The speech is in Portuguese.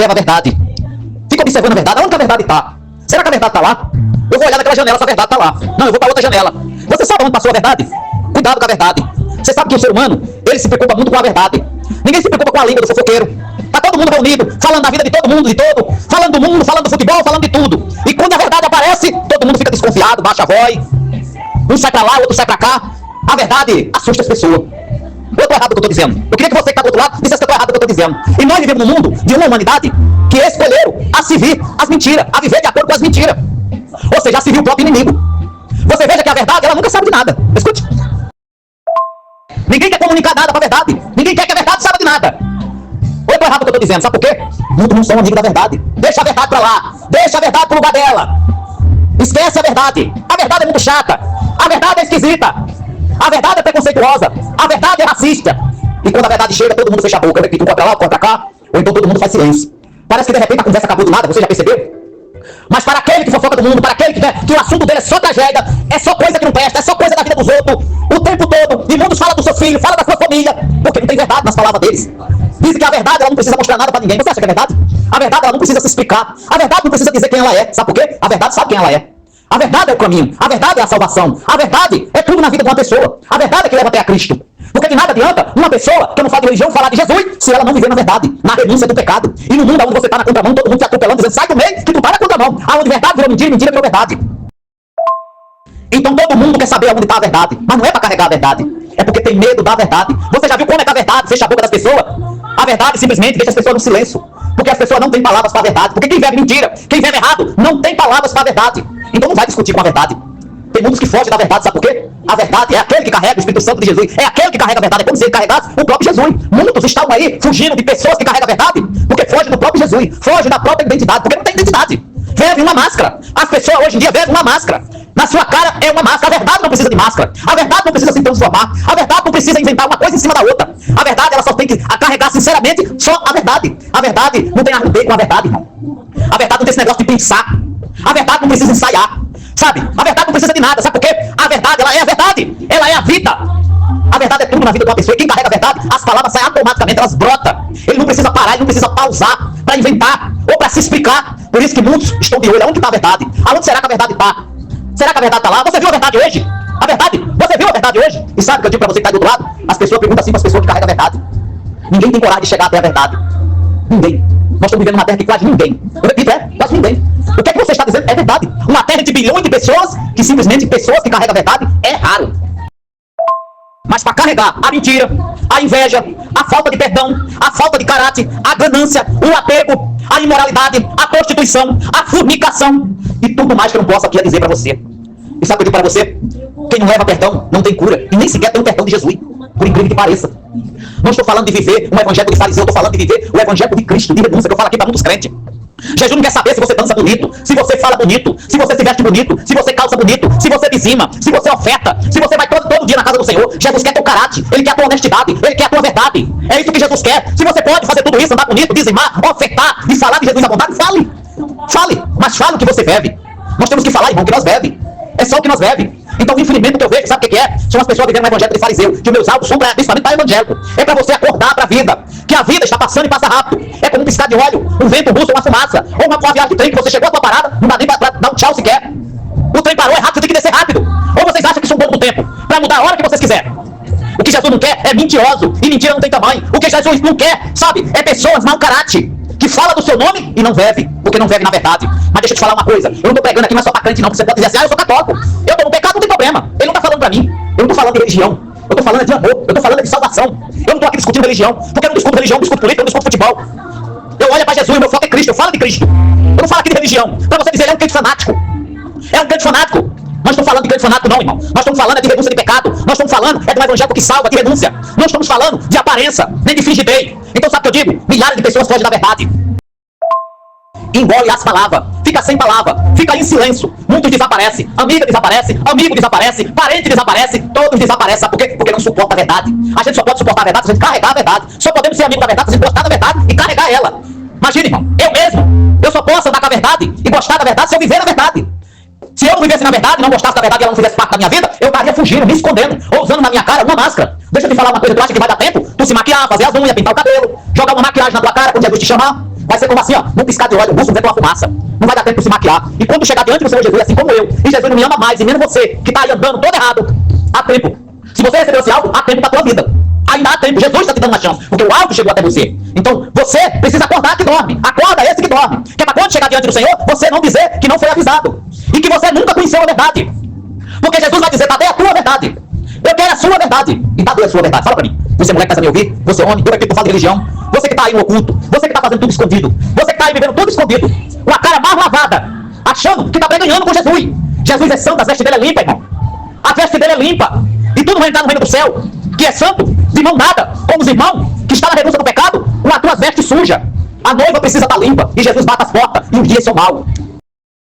observa a verdade. Fica observando a verdade. Onde a verdade está? Será que a verdade está lá? Eu vou olhar naquela janela se a verdade está lá. Não, eu vou para outra janela. Você sabe onde passou a verdade? Cuidado com a verdade. Você sabe que o ser humano, ele se preocupa muito com a verdade. Ninguém se preocupa com a língua do fofoqueiro. Tá todo mundo reunido, falando da vida de todo mundo, de todo. Falando do mundo, falando do futebol, falando de tudo. E quando a verdade aparece, todo mundo fica desconfiado, baixa a voz. Um sai pra lá, outro sai pra cá. A verdade assusta as pessoas. Eu tô errado do que eu tô dizendo. Eu queria que você que tá do outro lado dissesse que eu tô errado do que eu tô dizendo. E nós vivemos num mundo de uma humanidade que escolheram a se vir as mentiras, a viver de acordo com as mentiras. Ou seja, a se vir o próprio inimigo. Você veja que a verdade, ela nunca sabe de nada. Escute. Ninguém quer comunicar nada com a verdade. Ninguém quer que a verdade saiba de nada. Ou eu tô errado do que eu tô dizendo, sabe por quê? Muitos não são amigos da verdade. Deixa a verdade pra lá. Deixa a verdade pro lugar dela. Esquece a verdade. A verdade é muito chata. A verdade é esquisita. A verdade é preconceituosa. A verdade é racista. E quando a verdade chega, todo mundo fecha a boca. Um corre pra lá, um corre pra cá. Ou então todo mundo faz silêncio. Parece que de repente a conversa acabou do nada. Você já percebeu? Mas para aquele que fofoca do mundo, para aquele que o assunto dele é só tragédia, é só coisa que não presta, é só coisa da vida dos outros, o tempo todo, e muitos falam dos seus filhos, fala da sua família, porque não tem verdade nas palavras deles. Dizem que a verdade ela não precisa mostrar nada para ninguém. Você acha que é verdade? A verdade ela não precisa se explicar. A verdade não precisa dizer quem ela é. Sabe por quê? A verdade sabe quem ela é. A verdade é o caminho. A verdade é a salvação. A verdade é tudo na vida de uma pessoa. A verdade é que leva até a Cristo. Porque de nada adianta uma pessoa que não fala de religião falar de Jesus se ela não viver na verdade, na renúncia do pecado. E no mundo onde você está na contramão, todo mundo te atropelando, dizendo sai do meio que tu está na contramão. Aonde verdade virou mentira, mentira virou verdade. Então todo mundo quer saber onde está a verdade. Mas não é para carregar a verdade. É porque tem medo da verdade. Você já viu como é que a verdade fecha a boca das pessoas? A verdade simplesmente deixa as pessoas no silêncio. Porque as pessoas não têm palavras para a verdade. Porque quem vive mentira, quem vive errado, não tem palavras para a verdade. Então não vai discutir com a verdade. Tem muitos que fogem da verdade, sabe por quê? A verdade é aquele que carrega o Espírito Santo de Jesus. É aquele que carrega a verdade. É como se ele carregasse o próprio Jesus. Muitos estão aí fugindo de pessoas que carregam a verdade porque fogem do próprio Jesus. Fogem da própria identidade, porque não tem identidade. Vivem uma máscara. As pessoas hoje em dia vivem uma máscara. Na sua cara é uma máscara. A verdade não precisa de máscara. A verdade não precisa se transformar. A verdade não precisa inventar uma coisa em cima da outra. A verdade ela só tem que carregar sinceramente só a verdade. A verdade não tem nada a ver com a verdade, irmão. A verdade não tem esse negócio de pensar. A verdade não precisa ensaiar. Sabe? A verdade não precisa de nada. Sabe por quê? A verdade, ela é a verdade. Ela é a vida. A verdade é tudo na vida de uma pessoa. E quem carrega a verdade, as palavras saem automaticamente, elas brotam. Ele não precisa parar, ele não precisa pausar para inventar ou para se explicar. Por isso que muitos estão de olho. Onde está a verdade? Aonde será que a verdade está? Será que a verdade está lá? Você viu a verdade hoje? A verdade? Você viu a verdade hoje? E sabe o que eu digo para você que está do outro lado? As pessoas perguntam assim para as pessoas que carregam a verdade. Ninguém tem coragem de chegar até a verdade. Ninguém. Nós estamos vivendo numa terra que quase ninguém. Eu repito, quase ninguém. O que é que você está dizendo é verdade. Uma terra de bilhões de pessoas, que simplesmente pessoas que carregam a verdade, é raro. Mas para carregar a mentira, a inveja, a falta de perdão, a falta de caráter, a ganância, o apego, a imoralidade, a prostituição, a fornicação e tudo mais que eu não posso aqui dizer para você. E sabe o que eu digo para você? Quem não leva perdão não tem cura. E nem sequer tem o perdão de Jesus. Por incrível que pareça. Não estou falando de viver um evangelho de fariseu, eu estou falando de viver o evangelho de Cristo, de renúncia, que eu falo aqui para muitos crentes. Jesus não quer saber se você dança bonito, se você fala bonito, se você se veste bonito, se você calça bonito, se você dizima, se você oferta, se você vai todo dia na casa do Senhor. Jesus quer teu caráter, Ele quer a tua honestidade, Ele quer a tua verdade. É isso que Jesus quer. Se você pode fazer tudo isso, andar bonito, dizimar, ofertar e falar de Jesus à vontade, fale. Fale, mas fale o que você bebe. Nós temos que falar, irmão, o que nós bebe. É só o que nós bebe. Então o infelizmente que eu vejo, sabe o que é? São as pessoas vivendo um evangelho de fariseu. Que os meus áudios são principalmente para evangélico. É para você acordar para a vida. Que a vida está passando e passa rápido. É como um piscar de óleo, um vento russo, uma fumaça. Ou uma viagem de trem que você chegou à tua parada, não dá nem para dar um tchau sequer. O trem parou, é rápido, você tem que descer rápido. Ou vocês acham que isso é um pouco do tempo para mudar a hora que vocês quiserem. O que Jesus não quer é mentiroso. E mentira não tem tamanho. O que Jesus não quer, sabe, é pessoas mau caráter. Que fala do seu nome e não vive, porque não vive na verdade. Mas deixa eu te falar uma coisa, eu não estou pregando aqui, não é só para crente não, porque você pode dizer assim, eu sou católico, eu estou no pecado, não tem problema. Ele não está falando para mim, eu não estou falando de religião, eu estou falando de amor, eu estou falando de salvação. Eu não estou aqui discutindo religião, porque eu não discuto religião, eu discuto política, eu não discuto futebol. Eu olho para Jesus, meu foco é Cristo, eu falo de Cristo. Eu não falo aqui de religião, para você dizer, ele é um crente fanático. É um crente fanático. Nós estamos falando de crente fanático não, irmão. Nós estamos falando de renúncia de pecado. Nós estamos falando de um evangelho que salva, de renúncia. Não estamos falando de aparência, nem de fingir bem. Então sabe o que eu digo? Milhares de pessoas fogem da verdade. Engole as palavras, fica sem palavra, fica em silêncio, muitos desaparecem, amiga desaparece, amigo desaparece, parente desaparece, todos desaparecem, sabe por quê? Porque não suporta a verdade. A gente só pode suportar a verdade se a gente carregar a verdade, só podemos ser amigo da verdade se a gente gostar da verdade e carregar ela. Imagina, irmão, eu mesmo, eu só posso andar com a verdade e gostar da verdade se eu viver a verdade. Se eu vivesse na verdade, não gostasse da verdade e ela não fizesse parte da minha vida, eu estaria fugindo, me escondendo, ou usando na minha cara uma máscara. Deixa eu te falar uma coisa, tu acha que vai dar tempo? Tu se maquiar, fazer as unhas, pintar o cabelo, jogar uma maquiagem na tua cara quando Jesus te chamar? Vai ser como assim, ó, num piscar de olho, o busto vê tua fumaça. Não vai dar tempo de se maquiar. E quando chegar diante do Senhor Jesus, assim como eu, e Jesus não me ama mais, e menos você, que está aí andando todo errado, há tempo. Se você recebeu esse algo, há tempo para tua vida. Ainda há tempo, Jesus está te dando uma chance, porque o algo chegou até você. Então, você precisa acordar que dorme. Acorda esse que dorme. Que é para quando chegar diante do Senhor, você não dizer que não foi avisado. E que você nunca conheceu a verdade. Porque Jesus vai dizer, Tadeu, é a tua verdade. Eu quero a sua verdade. E Tadeu é a sua verdade. Fala para mim. Você mulher que está me ouvir, você homem, eu aqui que falo de religião. Você que está aí no oculto, você que está fazendo tudo escondido. Você que está aí vivendo tudo escondido. Com a cara mal lavada. Achando que está ganhando com Jesus. Jesus é santo, a veste dele é limpa, irmão. A veste dele é limpa. E tudo vai entrar no reino do céu, que é santo, de mão dada, com os irmãos, que está na renúncia do pecado, com a tua veste suja. A noiva precisa estar limpa, e Jesus bate as portas, e um dia isso é mal.